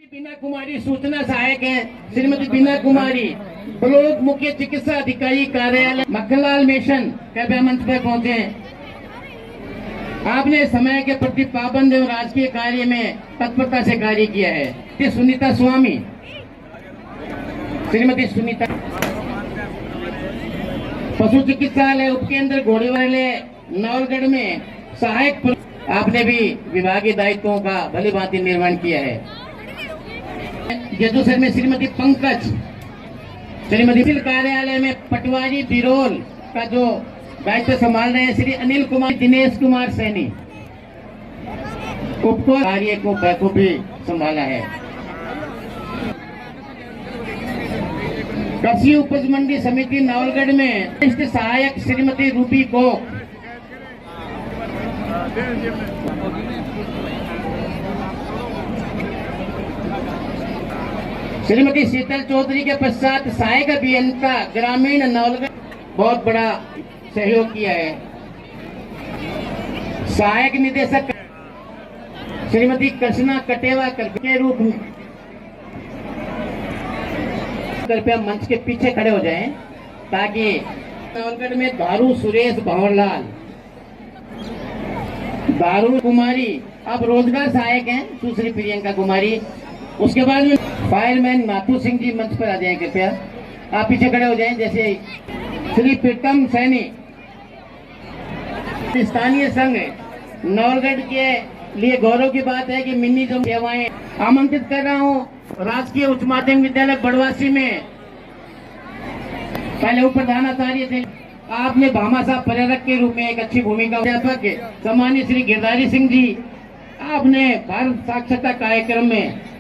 बीना कुमारी सूचना सहायक है। श्रीमती बीना कुमारी ब्लॉक मुख्य चिकित्सा अधिकारी कार्यालय मक्खनलाल मिशन कृपया मंच पर पहुंचे। आपने समय के प्रति पाबंद एवं राजकीय कार्य में तत्परता से कार्य किया है। सुनीता स्वामी, श्रीमती सुनीता, पशु चिकित्सालय उपकेंद्र घोड़ीवाले नवलगढ़ में सहायक, आपने भी विभागीय दायित्वों का भली भांति निर्वहन किया है। जदूसर में श्रीमती पंकज, श्रीमती कार्यालय में पटवारी बिरोल का जो दायित्व संभाल रहे हैं श्री अनिल कुमार, दिनेश कुमार सैनी उपको कार्य को बखूबी संभाला है। कृषि उपज मंडी समिति नवलगढ़ में वरिष्ठ सहायक श्रीमती रूबी को, श्रीमती शीतल चौधरी के पश्चात सहायक अभियंता ग्रामीण नवलगढ़ बहुत बड़ा सहयोग किया है। सहायक निदेशक श्रीमती कृष्णा कटेवा के रूप में कृपया मंच के पीछे खड़े हो जाएं ताकि नवलगढ़ में दारू सुरेश भंवरलाल, दारू कुमारी अब रोजगार सहायक हैं सुश्री प्रियंका कुमारी। उसके बाद में फायरमैन नाथू सिंह जी मंच पर आ जाएं, कृपया आप पीछे खड़े हो जाएं। जैसे श्री प्रीतम सैनी, स्थानीय संघ नवलगढ़ के लिए गौरव की बात है कि मिनी जो सेवाएं आमंत्रित कर रहा हूं। राजकीय उच्च माध्यमिक विद्यालय बड़वासी में पहले उप प्रधानाचार्य थे, आपने भामाशाह पर्यटक के रूप में एक अच्छी भूमिका अध्यापक सम्मानित श्री गिरधारी सिंह जी, आपने भारत साक्षरता कार्यक्रम में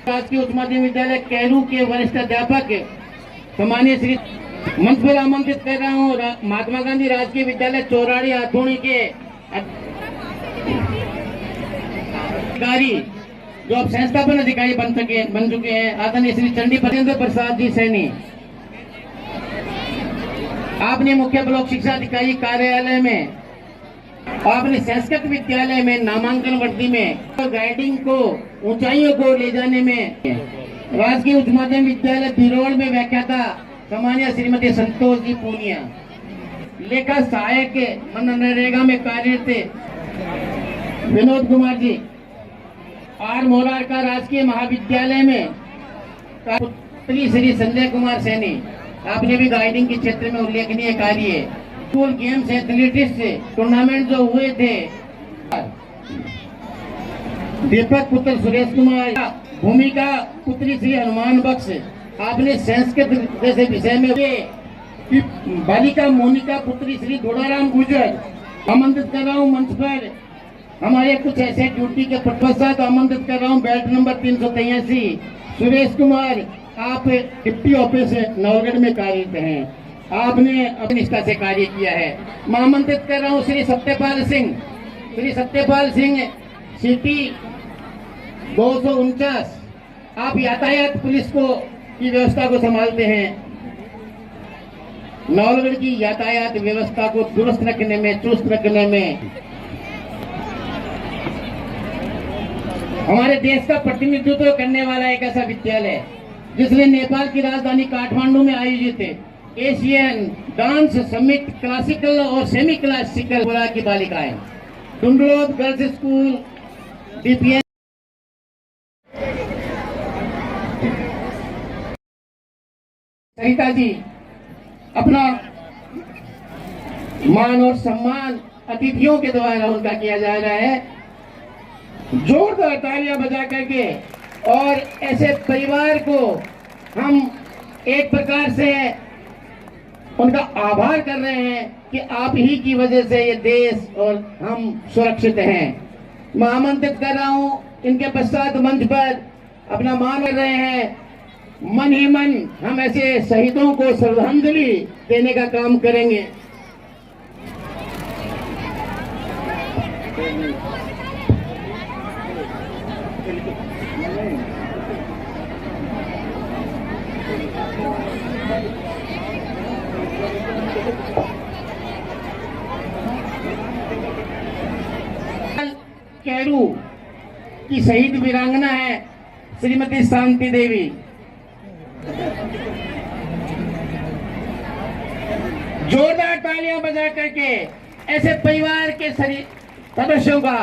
राजकीय उच्च माध्यमिक विद्यालय कैरू के वरिष्ठ अध्यापक सम्मानित श्री मंच पर आमंत्रित कर रहा हूँ महात्मा गांधी राजकीय विद्यालय चौराड़ी हथोड़ी के अधिकारी जो अब संस्थापन अधिकारी बन चुके हैं आदरणीय श्री चंडी प्रसाद जी सैनी। आपने मुख्य ब्लॉक शिक्षा अधिकारी कार्यालय में, आपने संस्कृत विद्यालय में नामांकन वर्दी में गाइडिंग को ऊंचाइयों को ले जाने में, राजकीय उच्च माध्यमिक विद्यालय बिरोल में व्याख्याता सम्मानित श्रीमती संतोष जी पूनिया, लेखा सहायक मनरेगा में कार्यरत विनोद कुमार जी, आर मोरार का राजकीय महाविद्यालय में पुत्री श्री संजय कुमार सैनी, आपने भी गाइडिंग के क्षेत्र में उल्लेखनीय कार्य। स्कूल गेम्स एथलेटिक्स टूर्नामेंट जो हुए थे, दीपक पुत्र सुरेश कुमार, भूमिका पुत्री श्री हनुमान बख्श, आपने संस्कृत जैसे विषय में बालिका मोनिका पुत्री श्री घोड़ाराम गुजर आमंत्रित कर रहा हूँ मंच पर। हमारे कुछ ऐसे ड्यूटी के पश्चात आमंत्रित कर रहा हूँ बैच नंबर 383 सुरेश कुमार, आप डिप्टी ऑफिस नवलगढ़ में कार्यरत हैं, आपने अपनी निष्ठा से कार्य किया है। मैं आमंत्रित कर रहा हूँ श्री सत्यपाल सिंह सिटी 249, आप यातायात पुलिस की व्यवस्था को संभालते हैं। नवलगढ़ की यातायात व्यवस्था को दुरुस्त रखने में, चुस्त रखने में हमारे देश का प्रतिनिधित्व करने वाला एक ऐसा विद्यालय जिसने नेपाल की राजधानी काठमांडू में आयोजित एशियन डांस समिट क्लासिकल और सेमी क्लासिकल की बालिकाएं डुंडलोद girls school DPN Sarita ji अपना मान और सम्मान अतिथियों के द्वारा उनका किया जा रहा है। जोरदार तालियां बजा करके और ऐसे परिवार को हम एक प्रकार से उनका आभार कर रहे हैं कि आप ही की वजह से ये देश और हम सुरक्षित हैं। मैं आमंत्रित कर रहा हूं इनके पश्चात मंच पर अपना मान कर रहे हैं। मन ही मन हम ऐसे शहीदों को श्रद्धांजलि देने का काम करेंगे। कैरू की शहीद वीरांगना है श्रीमती शांति देवी। जोरदार तालियां बजा करके ऐसे परिवार के सदस्यों का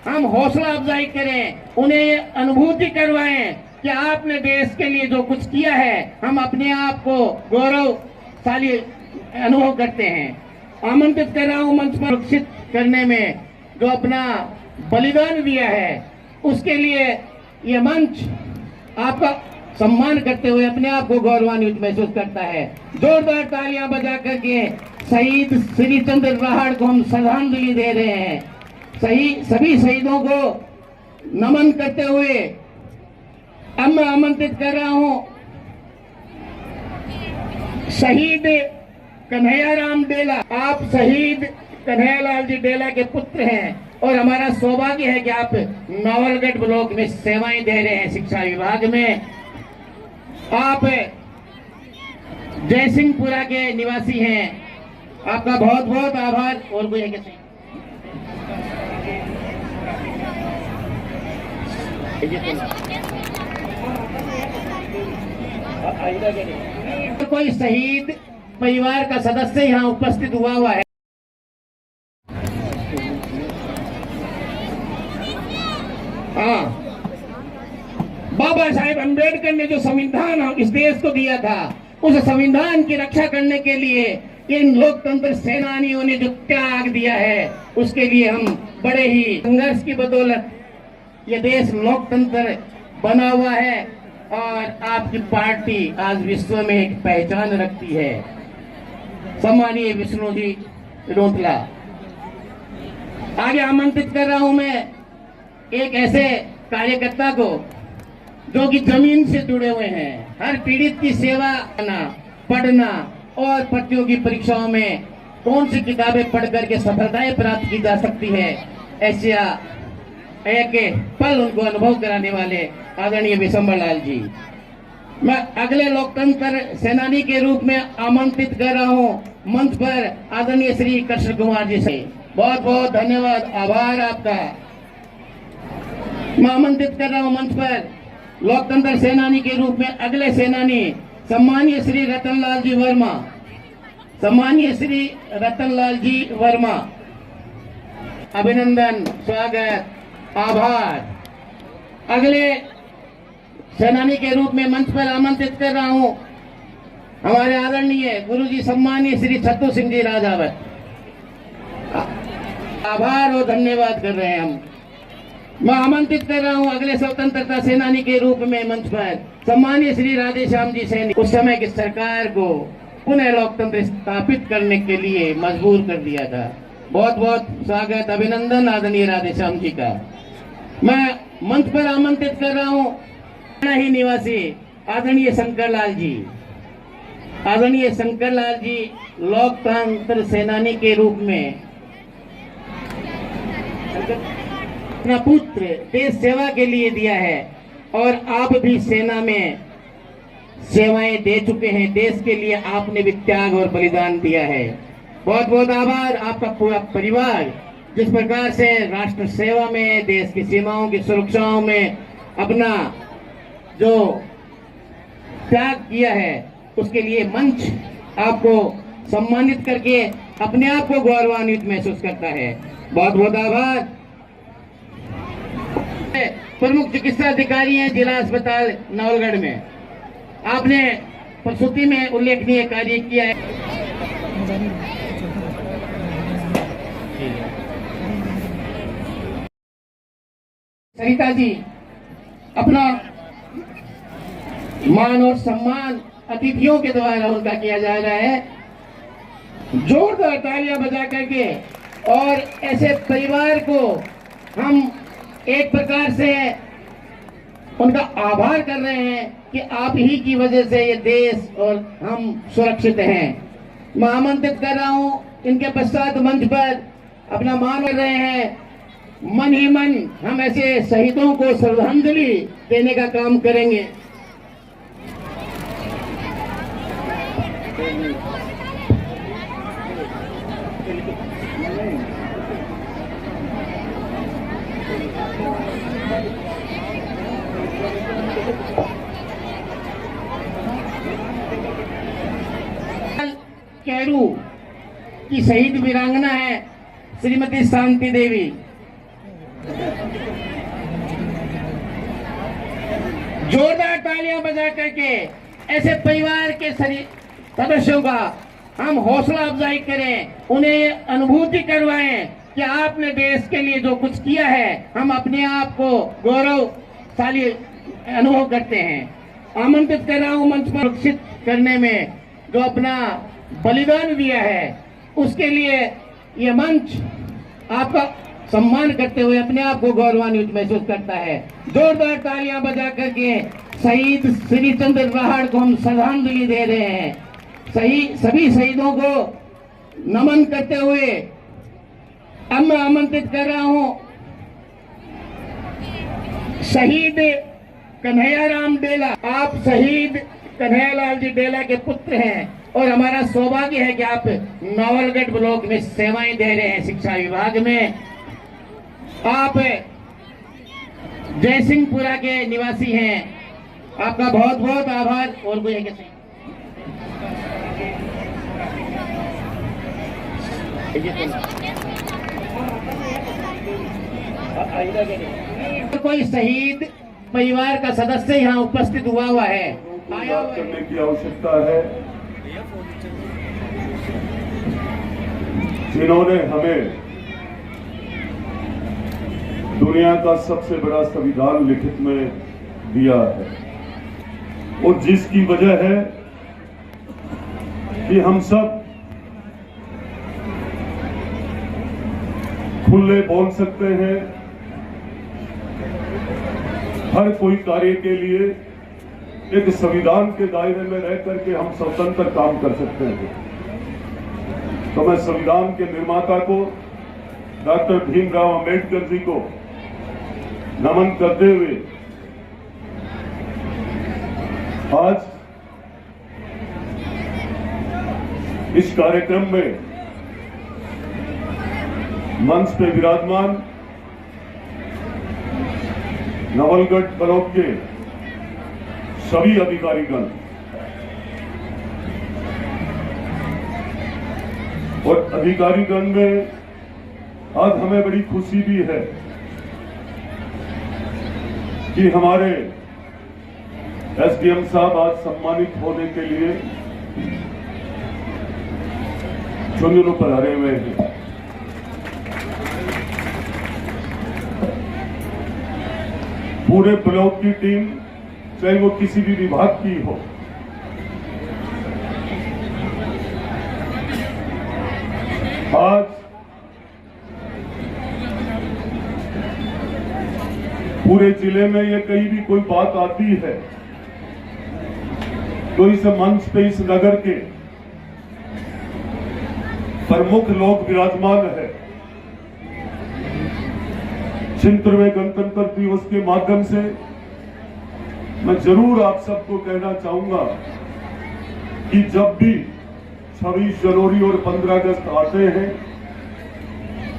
हम हौसला अफजाई करें, उन्हें ये अनुभूति करवाएं कि आपने देश के लिए जो कुछ किया है, हम अपने आप को गौरवशाली अनुभव करते हैं। आमंत्रित कर रहा हूं मंच पर सुरक्षित करने में जो अपना बलिदान दिया है, उसके लिए ये मंच आपका सम्मान करते हुए अपने आप को गौरवान्वित महसूस करता है। जोरदार तालियां बजा करके शहीद श्री चंद्र राहड़ को हम श्रद्धांजलि दे रहे हैं। सभी शहीदों को नमन करते हुए अब मैं आमंत्रित कर रहा हूं शहीद कन्हैयाराम डेला। आप शहीद कन्हैयालाल जी डेला के पुत्र हैं और हमारा सौभाग्य है कि आप नवलगढ़ ब्लॉक में सेवाएं दे रहे हैं शिक्षा विभाग में। आप जयसिंहपुरा के निवासी हैं, आपका बहुत बहुत आभार। और कोई है कैसे कोई शहीद परिवार का सदस्य यहाँ उपस्थित हुआ है? हाँ, बाबा साहेब अम्बेडकर ने जो संविधान इस देश को दिया था, उस संविधान की रक्षा करने के लिए इन लोकतंत्र सेनानियों ने जो त्याग दिया है, उसके लिए हम बड़े ही संघर्ष की बदौलत ये देश लोकतंत्र बना हुआ है और आपकी पार्टी आज विश्व में एक पहचान रखती है। सम्मानीय विष्णु जी रोतला, आगे आमंत्रित कर रहा हूं मैं एक ऐसे कार्यकर्ता को जो कि जमीन से जुड़े हुए हैं, हर पीड़ित की सेवा करना, पढ़ना और प्रतियोगी परीक्षाओं में कौन सी किताबें पढ़ करके सफलताएं प्राप्त की जा सकती है, ऐसे एक पल उनको अनुभव कराने वाले आदरणीय विशंबर लाल जी। मैं अगले लोकतंत्र सेनानी के रूप में आमंत्रित कर रहा हूं मंच पर आदरणीय श्री कृष्ण कुमार जी से। बहुत बहुत धन्यवाद, आभार आपका। मैं आमंत्रित कर रहा हूं मंच पर लोकतंत्र सेनानी के रूप में अगले सेनानी सम्मानीय श्री रतनलाल जी वर्मा। सम्मानीय श्री रतनलाल जी वर्मा, अभिनंदन, स्वागत, आभार। अगले सेनानी के रूप में मंच पर आमंत्रित कर रहा हूं हमारे आदरणीय गुरुजी सम्मानीय श्री छत्तू सिंह जी राजावत। आभार और धन्यवाद कर रहे हैं हम। मैं आमंत्रित कर रहा हूं अगले स्वतंत्रता सेनानी के रूप में मंच पर सम्मानीय श्री राधे श्याम जी सैनी। उस समय की सरकार को पुनः लोकतंत्र स्थापित करने के लिए मजबूर कर दिया था। बहुत बहुत स्वागत, अभिनंदन आदरणीय राधे श्याम जी का। मैं मंच पर आमंत्रित कर रहा हूं ही निवासी आदरणीय शंकरलाल जी। आदरणीय शंकरलाल जी लोकतंत्र सेनानी के रूप में अपना पुत्र देश सेवा के लिए दिया है और आप भी सेना में सेवाएं दे चुके हैं। देश के लिए आपने भी त्याग और बलिदान दिया है। बहुत बहुत आभार। आपका पूरा परिवार जिस प्रकार से राष्ट्र सेवा में, देश की सीमाओं की सुरक्षाओं में अपना जो त्याग किया है, उसके लिए मंच आपको सम्मानित करके अपने आप को गौरवान्वित महसूस करता है। बहुत बहुत आभार। प्रमुख चिकित्सा अधिकारी हैं जिला अस्पताल नवलगढ़ में, आपने प्रसूति में उल्लेखनीय कार्य किया है। सरिता जी, अपना मान और सम्मान अतिथियों के द्वारा उनका किया जा रहा है। जोरदार तालियां बजा करके और ऐसे परिवार को हम एक प्रकार से उनका आभार कर रहे हैं कि आप ही की वजह से ये देश और हम सुरक्षित हैं। मैं आमंत्रित कर रहा हूं इनके पश्चात मंच पर अपना मान कर रहे हैं। मन ही मन हम ऐसे शहीदों को श्रद्धांजलि देने का काम करेंगे। कैरू की शहीद वीरांगना है श्रीमती शांति देवी। जोरदार तालियां बजा करके ऐसे परिवार के सदस्यों का हम हौसला अफजाई करें, उन्हें ये अनुभूति करवाएं कि आपने देश के लिए जो कुछ किया है, हम अपने आप को गौरवशाली अनुभव करते हैं। आमंत्रित कर रहा हूं मंच पर सुरक्षित करने में जो अपना बलिदान दिया है, उसके लिए ये मंच आपका सम्मान करते हुए अपने आप को गौरवान्वित महसूस करता है। जोरदार तालियां बजा करके शहीद श्री चंद्र राहड़ को हम श्रद्धांजलि दे रहे हैं। सभी शहीदों को नमन करते हुए अब मैं आमंत्रित कर रहा हूं शहीद कन्हैयाराम डेला। आप शहीद कन्हैयालाल जी डेला के पुत्र हैं और हमारा सौभाग्य है कि आप नवलगढ़ ब्लॉक में सेवाएं दे रहे हैं शिक्षा विभाग में। आप जयसिंहपुरा के निवासी हैं, आपका बहुत बहुत आभार। और कोई है कैसे कोई शहीद परिवार का सदस्य यहाँ उपस्थित हुआ है, आया करने की आवश्यकता है। जिन्होंने हमें दुनिया का सबसे बड़ा संविधान लिखित में दिया है और जिसकी वजह है कि हम सब खुले बोल सकते हैं, हर कोई कार्य के लिए एक संविधान के दायरे में रह करके हम स्वतंत्र काम कर सकते हैं। तो मैं संविधान के निर्माता को डॉक्टर भीमराव अंबेडकर जी को नमन करते हुए आज इस कार्यक्रम में मंच पे विराजमान नवलगढ़ ब्लॉक के सभी अधिकारीगण और अधिकारीगण में आज हमें बड़ी खुशी भी है कि हमारे एसडीएम साहब आज सम्मानित होने के लिए झुंझुनू पर हरे हुए हैं। पूरे ब्लॉक की टीम, चाहे वो किसी भी विभाग की हो, आज पूरे जिले में ये कहीं भी कोई बात आती है तो इस मंच पे इस नगर के प्रमुख लोग विराजमान है। 76वें गणतंत्र दिवस के माध्यम से मैं जरूर आप सबको कहना चाहूंगा कि जब भी 26 जनवरी और 15 अगस्त आते हैं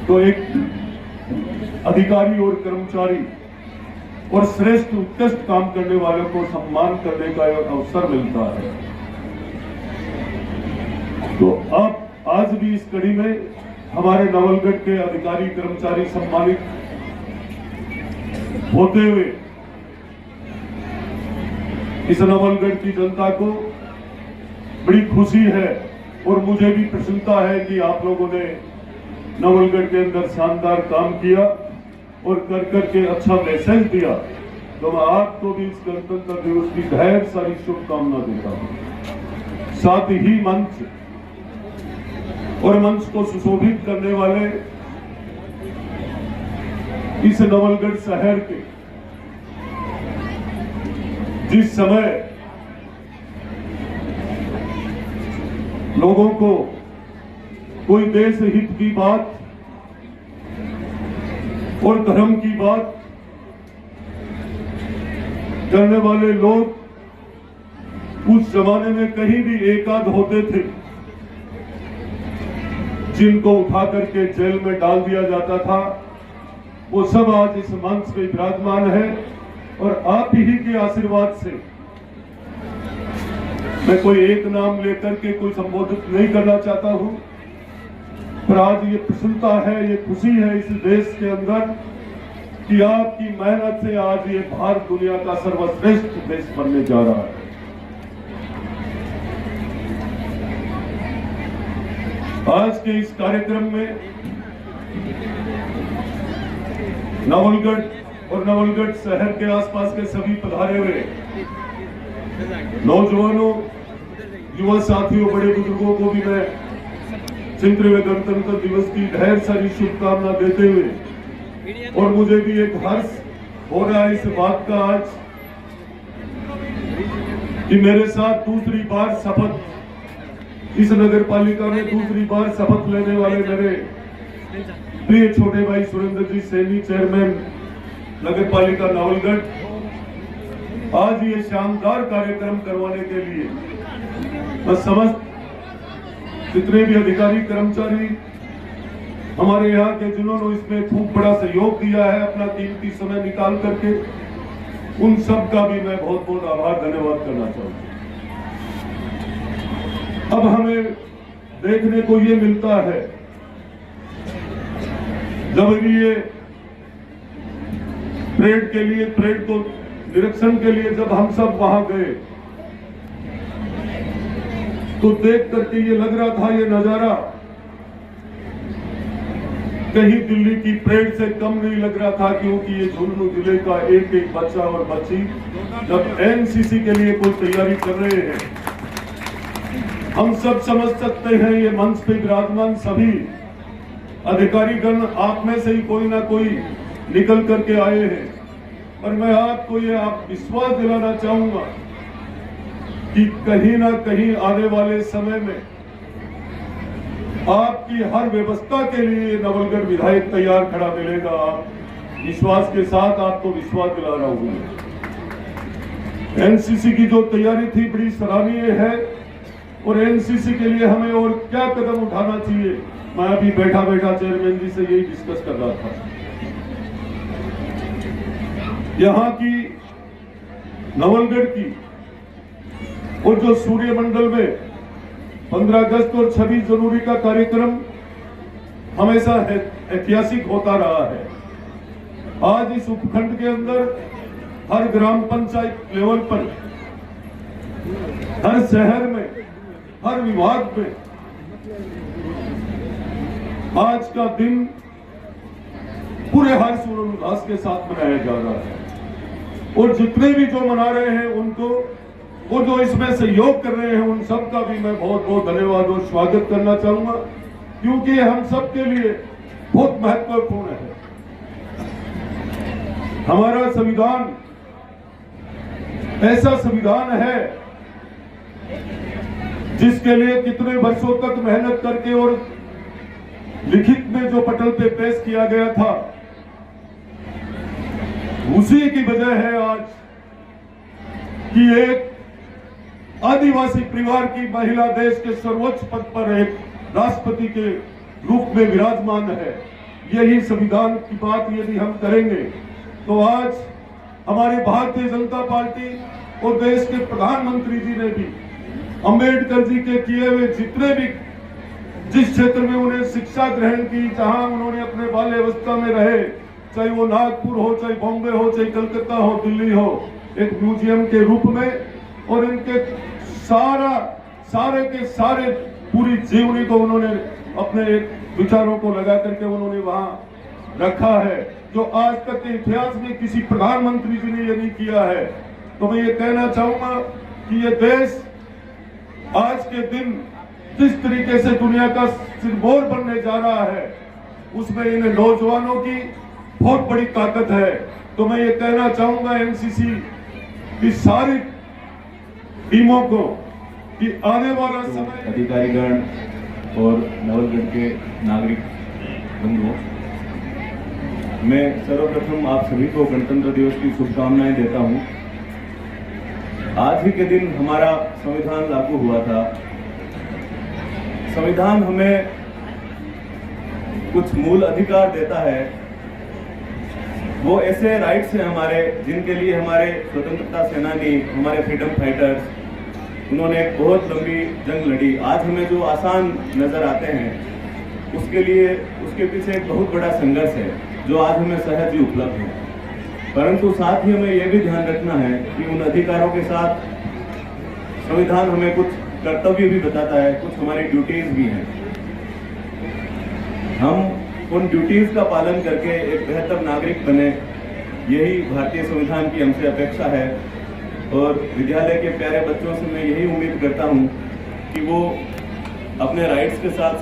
तो एक अधिकारी और कर्मचारी और श्रेष्ठ उत्कृष्ट काम करने वालों को सम्मान करने का अवसर मिलता है। तो अब आज भी इस कड़ी में हमारे नवलगढ़ के अधिकारी कर्मचारी सम्मानित होते हुए इस नवलगढ़ की जनता को बड़ी खुशी है और मुझे भी प्रसन्नता है कि आप लोगों ने नवलगढ़ के अंदर शानदार काम किया और कर करके अच्छा मैसेज दिया। तो मैं आपको भी इस गणतंत्र दिवस की ढेर सारी शुभकामना देता हूं। साथ ही मंच और मंच को सुशोभित करने वाले इस नवलगढ़ शहर के जिस समय लोगों को कोई देश हित की बात और धर्म की बात करने वाले लोग उस जमाने में कहीं भी एकाध होते थे, जिनको उठा करके जेल में डाल दिया जाता था, वो सब आज इस मंच पे विराजमान है और आप ही के आशीर्वाद से, मैं कोई एक नाम लेकर के कोई संबोधित नहीं करना चाहता हूं, पर आज ये प्रसन्नता है, ये खुशी है इस देश के अंदर कि आपकी मेहनत से आज ये भारत दुनिया का सर्वश्रेष्ठ देश बनने जा रहा है। आज के इस कार्यक्रम में नवलगढ़ और नवलगढ़ शहर के आसपास के सभी पधारे हुए नौजवानों, युवा साथियों, बड़े बुजुर्गों को भी मैं 75वें गणतंत्र दिवस की ढेर सारी शुभकामना देते हुए, और मुझे भी एक हर्ष हो रहा है इस बात का आज कि मेरे साथ दूसरी बार शपथ, इस नगर पालिका में दूसरी बार शपथ लेने वाले मेरे प्रिय छोटे भाई सुरेंद्र जी सैनी, चेयरमैन नगर पालिका नवलगढ़, आज ये शानदार कार्यक्रम करवाने के लिए मैं समस्त जितने भी अधिकारी कर्मचारी हमारे यहाँ के जिन्होंने इसमें खूब बड़ा सहयोग दिया है, अपना कीमती समय निकाल करके, उन सब का भी मैं बहुत बहुत आभार धन्यवाद करना चाहूंगा। अब हमें देखने को ये मिलता है, जब भी ये परेड को निरीक्षण के लिए जब हम सब वहां गए तो देख करके ये लग रहा था, ये नजारा कहीं दिल्ली की परेड से कम नहीं लग रहा था, क्योंकि ये झुंझुनू जिले का एक एक बच्चा और बच्ची जब एनसीसी के लिए कोई तैयारी कर रहे हैं, हम सब समझ सकते हैं ये मंच पे विराजमान सभी अधिकारीगण आप में से ही कोई ना कोई निकल करके आए हैं, और मैं आपको ये विश्वास दिलाना चाहूंगा कि कहीं ना कहीं आने वाले समय में आपकी हर व्यवस्था के लिए नवलगढ़ विधायक तैयार खड़ा मिलेगा। आप विश्वास के साथ आपको विश्वास दिला रहा हूं। एनसीसी की जो तैयारी थी बड़ी सराहनीय है, और एनसीसी के लिए हमें और क्या कदम उठाना चाहिए, मैं अभी बैठा बैठा चेयरमैन जी से यही डिस्कस कर रहा था। यहाँ की नवलगढ़ की और जो सूर्यमंडल में 15 अगस्त और 26 जनवरी का कार्यक्रम हमेशा ऐतिहासिक होता रहा है। आज इस उपखंड के अंदर हर ग्राम पंचायत लेवल पर, हर शहर में, हर विभाग में आज का दिन पूरे हर्ष और उल्लास के साथ मनाया जा रहा है, और जितने भी जो मना रहे हैं उनको, और जो इसमें सहयोग कर रहे हैं, उन सब का भी मैं बहुत बहुत धन्यवाद और स्वागत करना चाहूंगा, क्योंकि हम सब के लिए बहुत महत्वपूर्ण है। हमारा संविधान ऐसा संविधान है जिसके लिए कितने वर्षों तक मेहनत करके और लिखित में जो पटल पे पेश किया गया था, उसी की वजह है आज कि एक आदिवासी परिवार की महिला देश के सर्वोच्च पद पर एक राष्ट्रपति के रूप में विराजमान है। यही संविधान की बात यदि हम करेंगे तो आज हमारी भारतीय जनता पार्टी और देश के प्रधानमंत्री जी ने भी अंबेडकर जी के किए हुए जितने भी, जिस क्षेत्र में उन्हें शिक्षा ग्रहण की, जहां उन्होंने अपने बाल्यावस्था में रहे, चाहे वो नागपुर हो, चाहे बॉम्बे हो, चाहे कलकत्ता हो, दिल्ली हो, एक म्यूजियम के रूप में, और इनके सारे के सारे पूरी जीवनी को उन्होंने अपने एक विचारों को लगा करके उन्होंने वहां रखा है, जो आज तक के इतिहास में किसी प्रधानमंत्री जी ने ये नहीं किया है। तो मैं ये कहना चाहूंगा कि ये देश आज के दिन जिस तरीके से दुनिया का सिरमौर बनने जा रहा है, उसमें इन नौजवानों की बहुत बड़ी ताकत है। तो मैं ये कहना चाहूंगा एनसीसी की सारी टीमों को कि आने वाला समय, अधिकारीगण और नवलगढ़ के नागरिक बंधुओं, मैं सर्वप्रथम आप सभी को गणतंत्र दिवस की शुभकामनाएं देता हूं। आज ही के दिन हमारा संविधान लागू हुआ था। संविधान हमें कुछ मूल अधिकार देता है वो ऐसे राइट्स हैं हमारे जिनके लिए हमारे स्वतंत्रता सेनानी, हमारे फ्रीडम फाइटर्स, उन्होंने एक बहुत लंबी जंग लड़ी। आज हमें जो आसान नजर आते हैं उसके लिए उसके पीछे एक बहुत बड़ा संघर्ष है जो आज हमें सहज ही उपलब्ध है। परंतु साथ ही हमें यह भी ध्यान रखना है कि उन अधिकारों के साथ संविधान हमें कुछ कर्तव्य भी बताता है, कुछ हमारी ड्यूटीज भी हैं। हम उन ड्यूटीज का पालन करके एक बेहतर नागरिक बने, यही भारतीय संविधान की हमसे अपेक्षा है। और विद्यालय के प्यारे बच्चों से मैं यही उम्मीद करता हूं कि वो अपने राइट्स के साथ